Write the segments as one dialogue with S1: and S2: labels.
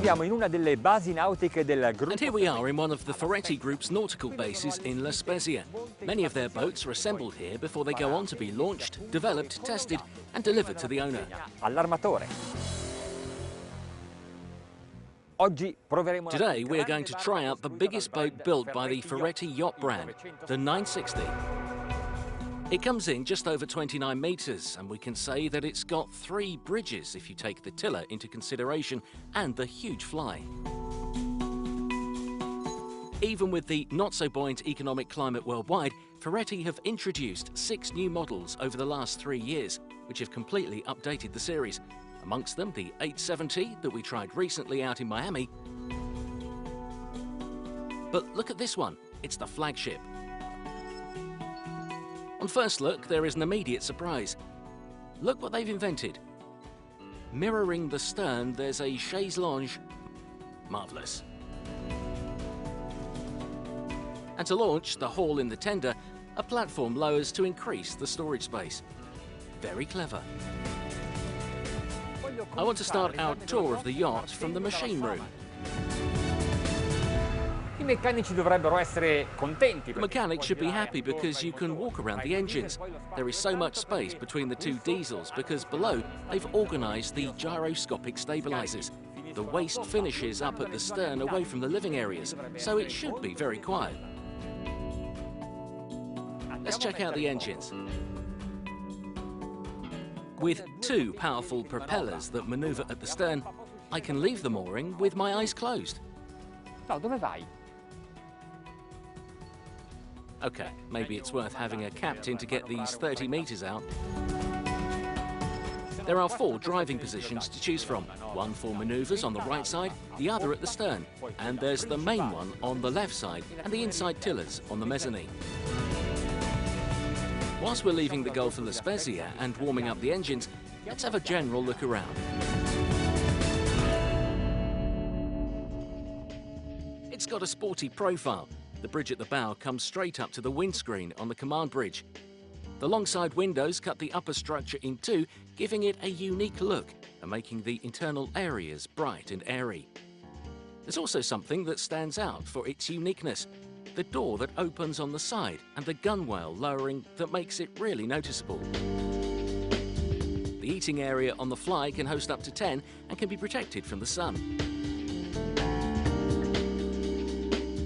S1: troviamo in una delle basi nautiche del gruppo.
S2: And here we are in one of the Ferretti Group's nautical bases in La Spezia. Many of their boats are assembled here before they go on to be launched, developed, tested and delivered to the owner.
S1: All'armatore.
S2: Today we are going to try out the biggest boat built by the Ferretti Yacht brand, the 960. It comes in just over 29 metres, and we can say that it's got 3 bridges if you take the tiller into consideration and the huge fly. Even with the not-so-buoyant economic climate worldwide, Ferretti have introduced 6 new models over the last 3 years, which have completely updated the series. Amongst them, the 870 that we tried recently out in Miami. But look at this one, it's the flagship. On first look, there is an immediate surprise. Look what they've invented. Mirroring the stern, there's a chaise lounge. Marvellous. And to launch the haul in the tender, a platform lowers to increase the storage space. Very clever. I want to start our tour of the yacht from the machine room.
S1: I meccanici dovrebbero essere contenti.
S2: The mechanics should be happy because you can walk around the engines. There is so much space between the 2 diesels because below they've organised the gyroscopic stabilisers. The waste finishes up at the stern away from the living areas, so it should be very quiet. Let's check out the engines. With 2 powerful propellers that manoeuvre at the stern, I can leave the mooring with my eyes closed.
S1: No, dove vai?
S2: Okay, maybe it's worth having a captain to get these 30 metres out. There are 4 driving positions to choose from. One for manoeuvres on the right side, the other at the stern. And there's the main one on the left side and the inside tillers on the mezzanine. Whilst we're leaving the Gulf of La Spezia and warming up the engines, let's have a general look around. It's got a sporty profile. The bridge at the bow comes straight up to the windscreen on the command bridge. The long side windows cut the upper structure in 2, giving it a unique look and making the internal areas bright and airy. There's also something that stands out for its uniqueness. The door that opens on the side and the gunwale lowering that makes it really noticeable. The eating area on the fly can host up to 10 and can be protected from the sun.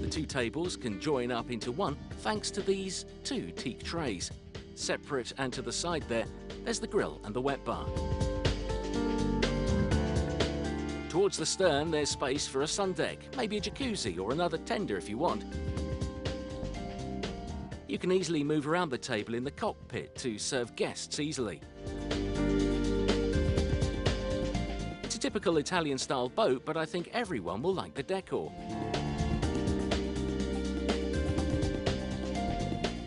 S2: The 2 tables can join up into one thanks to these 2 teak trays. Separate and to the side there's the grill and the wet bar. Towards the stern there's space for a sun deck, maybe a jacuzzi or another tender if you want. You can easily move around the table in the cockpit to serve guests easily. It's a typical Italian-style boat, but I think everyone will like the decor.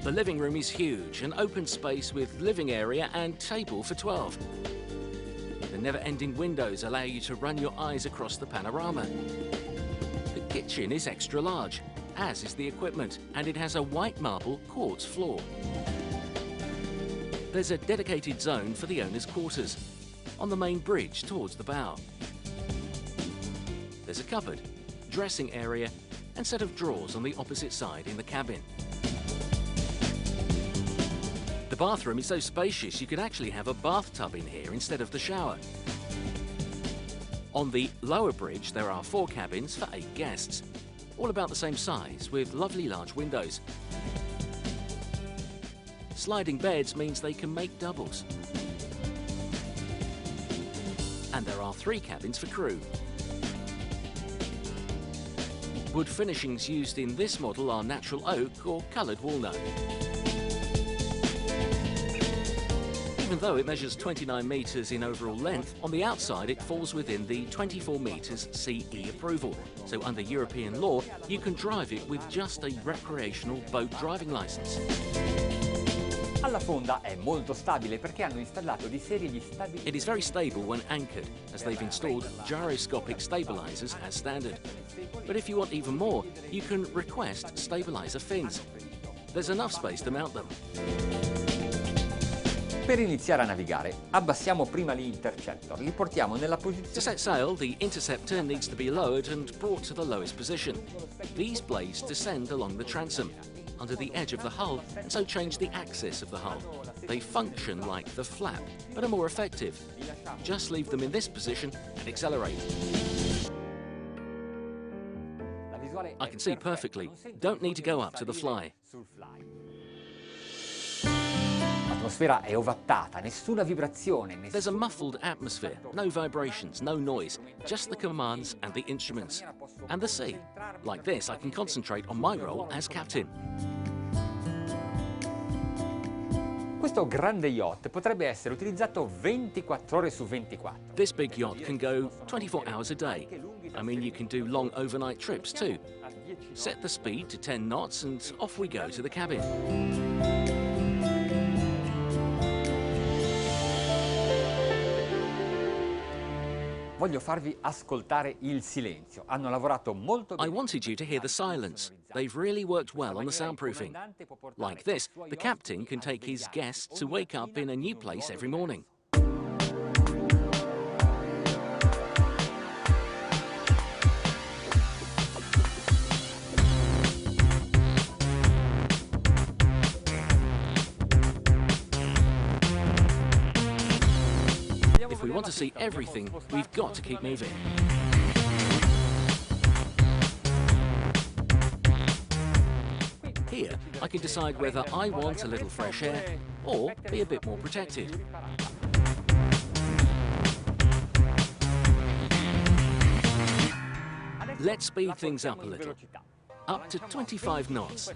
S2: The living room is huge, an open space with living area and table for 12. The never-ending windows allow you to run your eyes across the panorama. The kitchen is extra large, as is the equipment, and it has a white marble quartz floor. There's a dedicated zone for the owner's quarters, on the main bridge towards the bow. There's a cupboard, dressing area, and set of drawers on the opposite side in the cabin. The bathroom is so spacious you could actually have a bathtub in here instead of the shower. On the lower bridge there are 4 cabins for 8 guests, all about the same size with lovely large windows. Sliding beds means they can make doubles. And there are 3 cabins for crew. Wood finishings used in this model are natural oak or coloured walnut. Even though it measures 29 metres in overall length, on the outside it falls within the 24 metres CE approval. So under European law, you can drive it with just a recreational boat driving licence.
S1: Alla fonda è molto stabile perché hanno installato di serie gli stabilizzatori.
S2: It is very stable when anchored, as they've installed gyroscopic stabilisers as standard. But if you want even more, you can request stabiliser fins. There's enough space to mount them.
S1: Per iniziare a navigare, abbassiamo prima gli interceptor, li portiamo nella
S2: To
S1: posizione...
S2: set sail, the interceptor needs to be lowered and brought to the lowest position. These blades descend along the transom, under the edge of the hull, and so change the axis of the hull. They function like the flap, but are more effective. Just leave them in this position and accelerate. I can see perfectly. Don't need to go up to the fly.
S1: L'atmosfera è ovattata, nessuna vibrazione,
S2: There's a muffled atmosphere, no vibrations, no noise, just the commands and the instruments. And the sea. Like this, I can concentrate on my role as captain.
S1: Questo grande yacht potrebbe essere utilizzato 24 ore su 24.
S2: This big yacht can go 24 hours a day. I mean, you can do long overnight trips too. Set the speed to 10 knots and off we go to the cabin.
S1: Voglio farvi ascoltare il silenzio. Hanno lavorato molto
S2: I
S1: bene.
S2: wanted you to hear the silence. They've really worked well on the soundproofing. Like this, the captain can take his guests to wake up in a new place every morning. If we want to see everything, we've got to keep moving. Here, I can decide whether I want a little fresh air or be a bit more protected. Let's speed things up a little, up to 25 knots.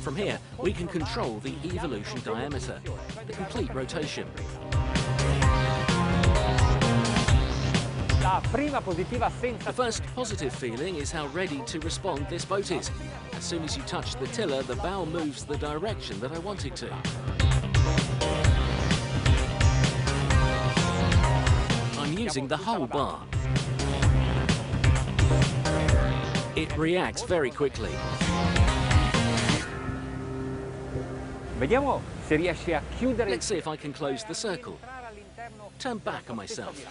S2: From here, we can control the evolution diameter, the complete rotation. The first positive feeling is how ready to respond this boat is. As soon as you touch the tiller, the bow moves the direction that I want it to. I'm using the hull bar. It reacts very quickly.
S1: Vediamo se riesce a chiudere.
S2: Let's see if I can close the circle. Turn back on myself.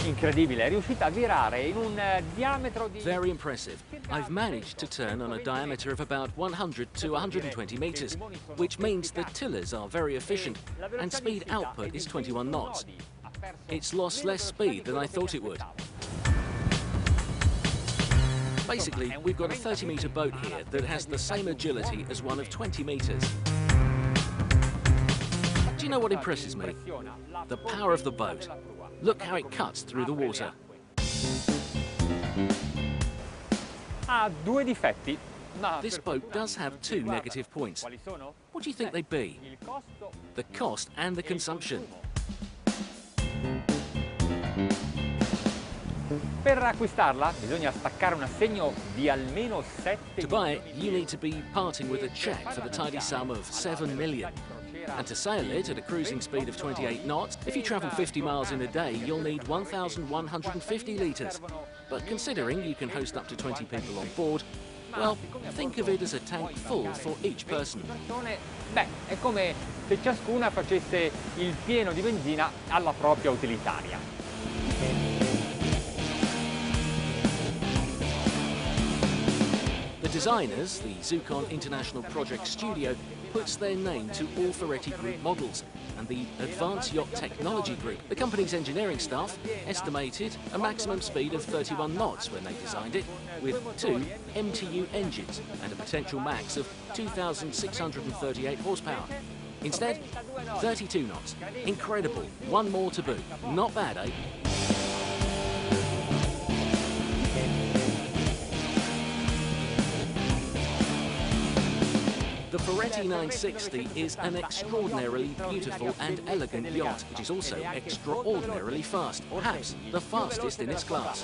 S1: Incredibile, è riuscita a virare in un diametro di...
S2: Very impressive. I've managed to turn on a diameter of about 100 to 120 meters, which means the tillers are very efficient and speed output is 21 knots. It's lost less speed than I thought it would. Basically, we've got a 30-meter boat here that has the same agility as one of 20 meters. Do you know what impresses me? The power of the boat. Look how it cuts through the water.
S1: Ha due difetti, ma
S2: This boat does have two negative points. What do you think they'd be? The cost and the consumption.
S1: Per acquistarla bisogna staccare un assegno di almeno 7.
S2: To buy it, you need to be parting with a cheque for the tidy sum of 7 million. And to sail it at a cruising speed of 28 knots, if you travel 50 miles in a day, you'll need 1,150 litres. But considering you can host up to 20 people on board, well, think of it as a tank full for each person.
S1: Beh, è come se ciascuna facesse il pieno di benzina alla propria utilitaria.
S2: The designers, the Zucon International Project Studio, puts their name to all Ferretti Group models, and the Advanced Yacht Technology Group, the company's engineering staff, estimated a maximum speed of 31 knots when they designed it, with 2 MTU engines and a potential max of 2,638 horsepower. Instead, 32 knots. Incredible. One more to boot. Not bad, eh? The Ferretti 960 is an extraordinarily beautiful and elegant yacht. It is also extraordinarily fast, perhaps the fastest in its class.